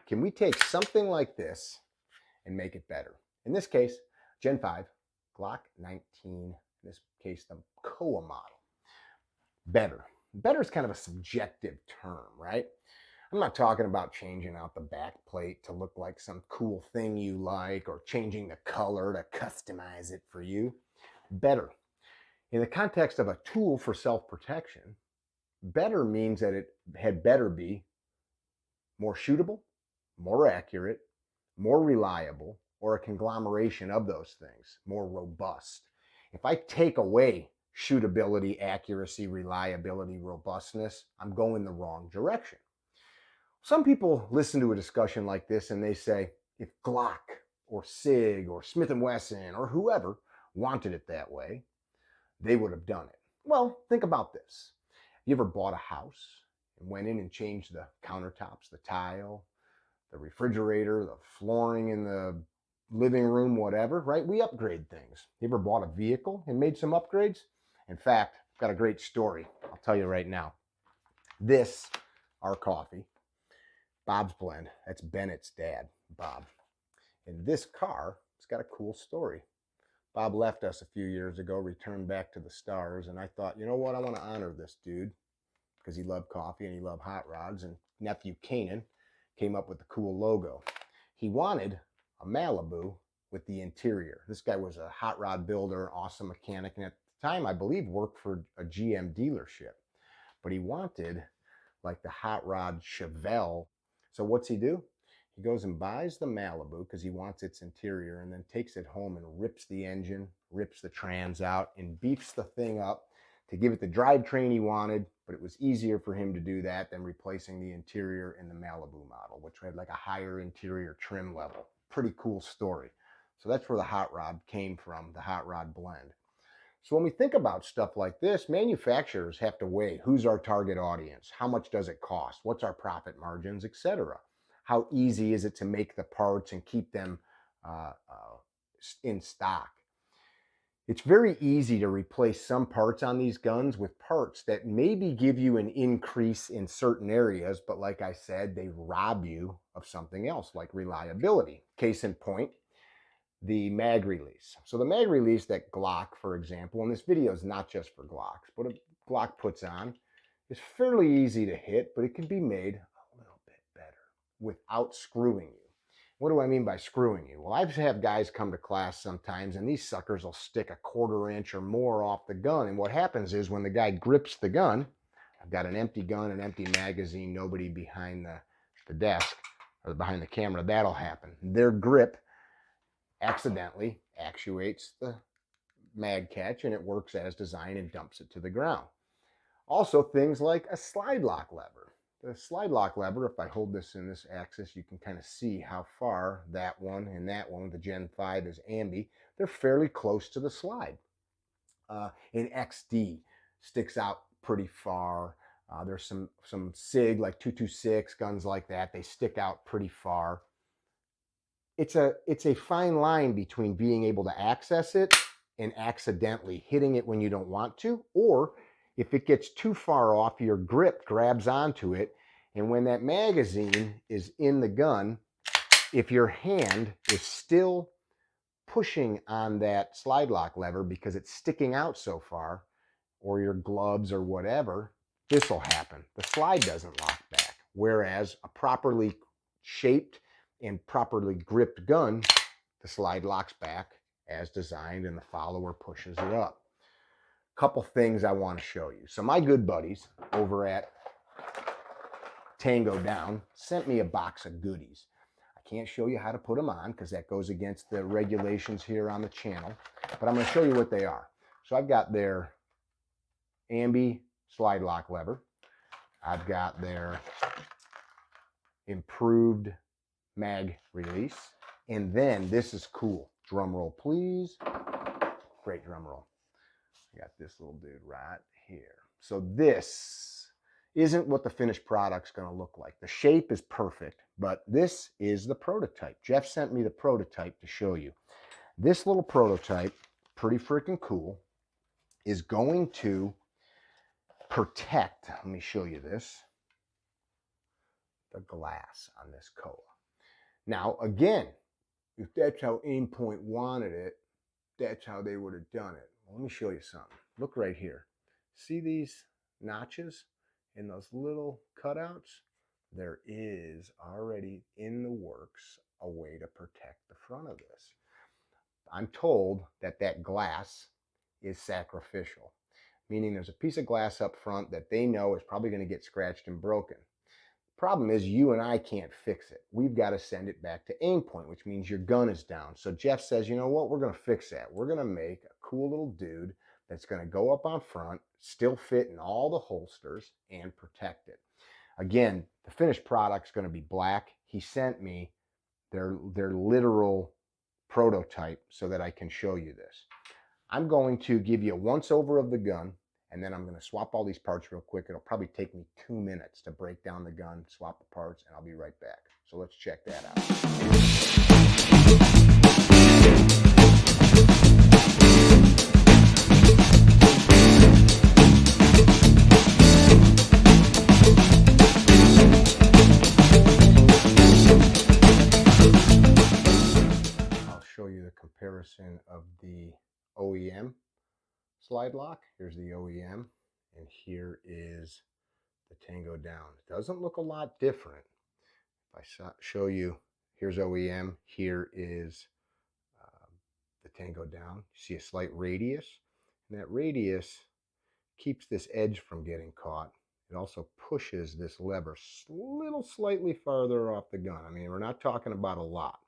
can we take something like this and make it better? In this case, Gen 5, Glock19, in this case, the COA model. Better. Better is kind of a subjective term, right? I'm not talking about changing out the back plate to look like some cool thing you like or changing the color to customize it for you. Better. In the context of a tool for self-protection, better means that it had better be more shootable, more accurate, more reliable, or a conglomeration of those things, more robust. If I take away shootability, accuracy, reliability, robustness, I'm going the wrong direction. Some people listen to a discussion like this and they say, if Glock or SIG or Smith & Wesson or whoever wanted it that way, they would have done it. Well, think about this. You ever bought a house and went in and changed the countertops, the tile, the refrigerator, the flooring in the living room, whatever, right? We upgrade things. You ever bought a vehicle and made some upgrades? In fact, I've got a great story. I'll tell you right now. This, our coffee, Bob's Blend, that's Bennett's dad, Bob. And this car, it's got a cool story. Bob left us a few years ago, returned back to the stars, and I thought, you know what, I want to honor this dude because he loved coffee and he loved hot rods, and nephew Kanan came up with the cool logo. He wanted a Malibu with the interior. This guy was a hot rod builder, awesome mechanic, and at the time, I believe, worked for a GM dealership. But he wanted like the hot rod Chevelle. So what's he do? He goes and buys the Malibu because he wants its interior and then takes it home and rips the engine, rips the trans out, and beefs the thing up to give it the drivetrain he wanted, but it was easier for him to do that than replacing the interior in the Malibu model, which had like a higher interior trim level. Pretty cool story. So that's where the hot rod came from, the hot rod blend. So when we think about stuff like this, manufacturers have to weigh who's our target audience, how much does it cost, what's our profit margins, etc. How easy is it to make the parts and keep them in stock? It's very easy to replace some parts on these guns with parts that maybe give you an increase in certain areas, but like I said, they rob you of something else like reliability. Case in point, the mag release. So the mag release that Glock, for example, and this video is not just for Glocks, but a Glock puts on, is fairly easy to hit, but it can be made a little bit better without screwing you. What do I mean by screwing you? Well, I've had guys come to class sometimes and these suckers will stick a 1/4 inch or more off the gun. And what happens is when the guy grips the gun, I've got an empty gun, an empty magazine, nobody behind the desk or behind the camera, that'll happen. Their grip accidentally actuates the mag catch and it works as designed and dumps it to the ground. Also, things like a slide lock lever. The slide lock lever, if I hold this in this axis, you can kind of see how far that one and that one, the Gen 5 is ambi. They're fairly close to the slide. An XD sticks out pretty far. There's some SIG like 226 guns like that. They stick out pretty far. It's a fine line between being able to access it and accidentally hitting it when you don't want to, or if it gets too far off, your grip grabs onto it, and when that magazine is in the gun, if your hand is still pushing on that slide lock lever because it's sticking out so far, or your gloves or whatever, this will happen. The slide doesn't lock back, whereas a properly shaped and properly gripped gun, the slide locks back as designed and the follower pushes it up. Couple things I want to show you. So my good buddies over at Tango Down sent me a box of goodies. I can't show you how to put them on because that goes against the regulations here on the channel, but I'm going to show you what they are. So I've got their ambi slide lock lever. I've got their improved mag release, and then this is cool. Drum roll, please. Great drum roll. I got this little dude right here. So this isn't what the finished product's going to look like. The shape is perfect, but this is the prototype. Jeff sent me the prototype to show you. This little prototype, pretty freaking cool, is going to protect, let me show you this, the glass on this COA. Now, again, if that's how Aimpoint wanted it, that's how they would have done it. Well, let me show you something. Look right here. See these notches and those little cutouts? There is already in the works a way to protect the front of this. I'm told that that glass is sacrificial, meaning there's a piece of glass up front that they know is probably going to get scratched and broken. Problem is, you and I can't fix it. We've got to send it back to Aimpoint, which means your gun is down. So Jeff says, you know what, we're going to fix that. We're going to make a cool little dude that's going to go up on front, still fit in all the holsters, and protect it. Again, the finished product's going to be black. He sent me their literal prototype so that I can show you this. I'm going to give you a once over of the gun, and then I'm going to swap all these parts real quick. It'll probably take me 2 minutes to break down the gun, swap the parts, and I'll be right back. So let's check that out. I'll show you the comparison of the OEM slide lock. Here's the OEM, and here is the Tango Down. It doesn't look a lot different. If I show you, here's OEM, here is the Tango Down. You see a slight radius, and that radius keeps this edge from getting caught. It also pushes this lever slightly farther off the gun. I mean, we're not talking about a lot.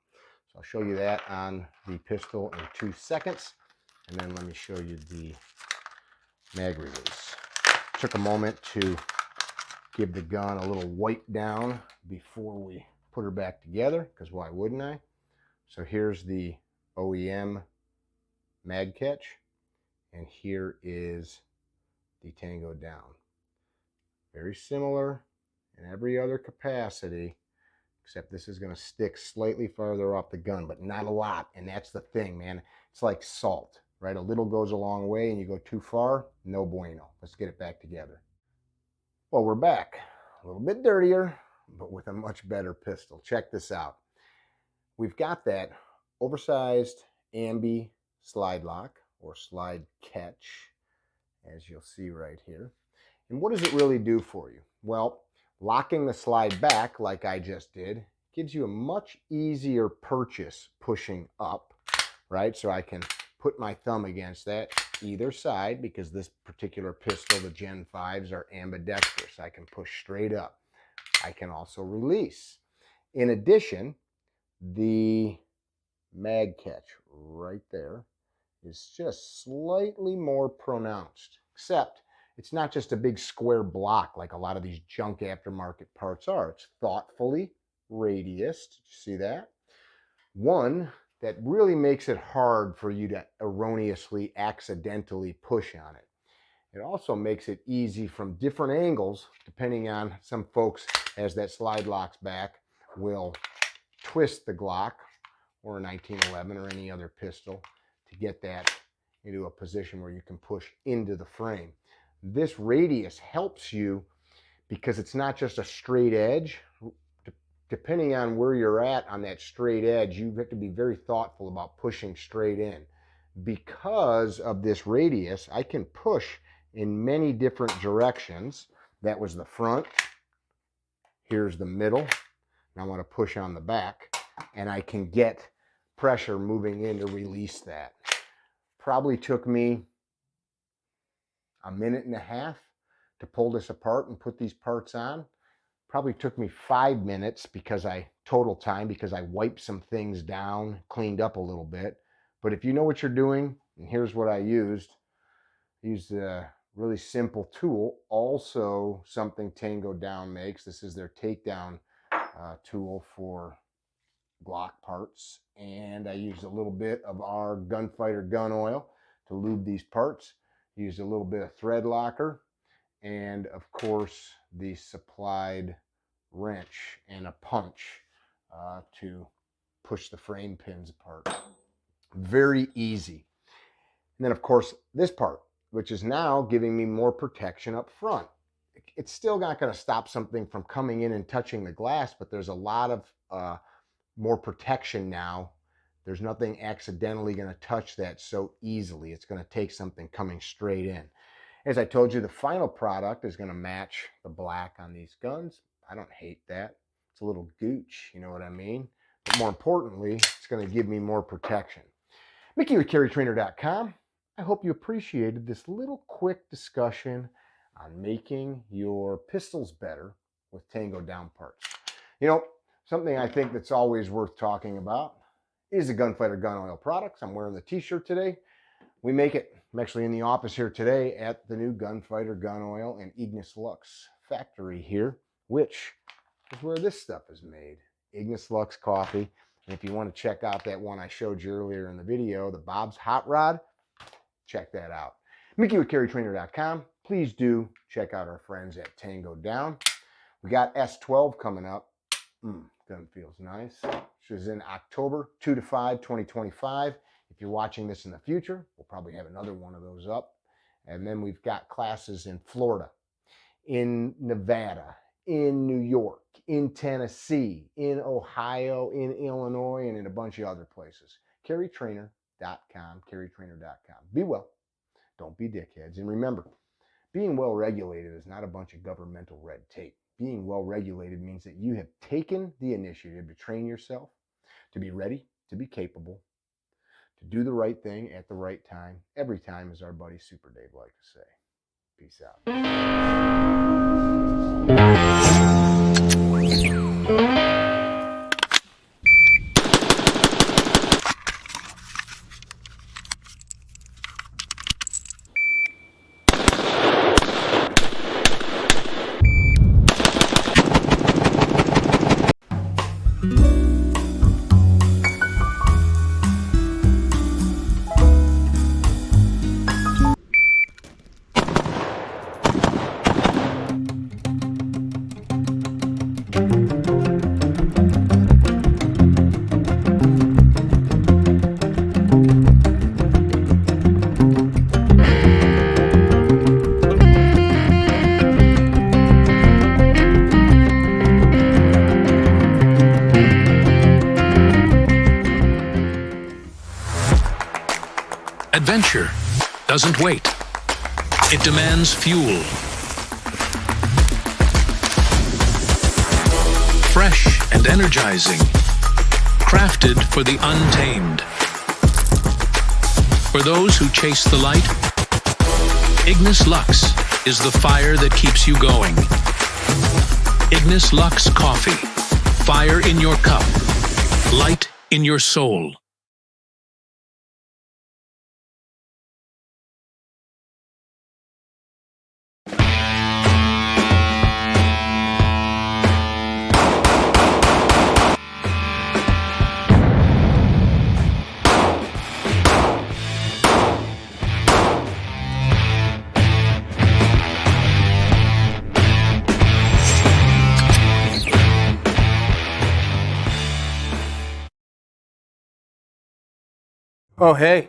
So I'll show you that on the pistol in 2 seconds, and then let me show you the mag release. Took a moment to give the gun a little wipe down before we put her back together, because why wouldn't I? So here's the OEM mag catch, and here is the Tango Down. Very similar in every other capacity, except this is going to stick slightly farther off the gun, but not a lot. And that's the thing, man. It's like salt, right? A little goes a long way, and you go too far, no bueno. Let's get it back together. Well, we're back. A little bit dirtier, but with a much better pistol. Check this out. We've got that oversized ambi slide lock or slide catch, as you'll see right here. And what does it really do for you? Well, locking the slide back, like I just did, gives you a much easier purchase pushing up, right? So I can put my thumb against that either side, because this particular pistol, the Gen 5s, are ambidextrous. I can push straight up. I can also release. In addition, the mag catch right there is just slightly more pronounced, except it's not just a big square block like a lot of these junk aftermarket parts are. It's thoughtfully radiused. Did you see that? One that really makes it hard for you to erroneously, accidentally push on it. It also makes it easy from different angles, depending on some folks, as that slide locks back, will twist the Glock or a 1911 or any other pistol to get that into a position where you can push into the frame. This radius helps you because it's not just a straight edge. Depending on where you're at on that straight edge, you have to be very thoughtful about pushing straight in. Because of this radius, I can push in many different directions. That was the front. Here's the middle. Now I want to push on the back, and I can get pressure moving in to release that. Probably took me a minute and a half to pull this apart and put these parts on. Probably took me 5 minutes because total time, because I wiped some things down, cleaned up a little bit. But if you know what you're doing, and here's what I used a really simple tool, also something Tango Down makes. This is their takedown tool for Glock parts. And I used a little bit of our Gunfighter gun oil to lube these parts. Used a little bit of thread locker, and of course the supplied wrench and a punch to push the frame pins apart. Very easy. And then of course this part, which is now giving me more protection up front. It's still not going to stop something from coming in and touching the glass, but there's a lot of more protection now. There's nothing accidentally going to touch that so easily. It's going to take something coming straight in. As I told you, the final product is going to match the black on these guns. I don't hate that. It's a little gooch, you know what I mean? But more importantly, it's going to give me more protection. Mickey with CarryTrainer.com. I hope you appreciated this little quick discussion on making your pistols better with Tango Down parts. You know, something I think that's always worth talking about is the Gunfighter Gun Oil products. I'm wearing the t-shirt today. We make it. I'm actually in the office here today at the new Gunfighter Gun Oil and Ignis Lux factory here, which is where this stuff is made. Ignis Lux Coffee. And if you want to check out that one I showed you earlier in the video, the Bob's Hot Rod, check that out. Mickey with CarryTrainer.com. Please do check out our friends at Tango Down. We got S12 coming up. Gun feels nice. Which is in October 2 to 5, 2025. If you're watching this in the future, we'll probably have another one of those up. And then we've got classes in Florida, in Nevada, in New York, in Tennessee, in Ohio, in Illinois, and in a bunch of other places. CarryTrainer.com, CarryTrainer.com. Be well. Don't be dickheads. And remember, being well regulated is not a bunch of governmental red tape. Being well regulated means that you have taken the initiative to train yourself, to be ready, to be capable, to do the right thing at the right time, every time, as our buddy Super Dave likes to say. Peace out. Adventure doesn't wait. It demands fuel. Fresh and energizing. Crafted for the untamed. For those who chase the light, Ignis Lux is the fire that keeps you going. Ignis Lux Coffee. Fire in your cup. Light in your soul. Oh, hey,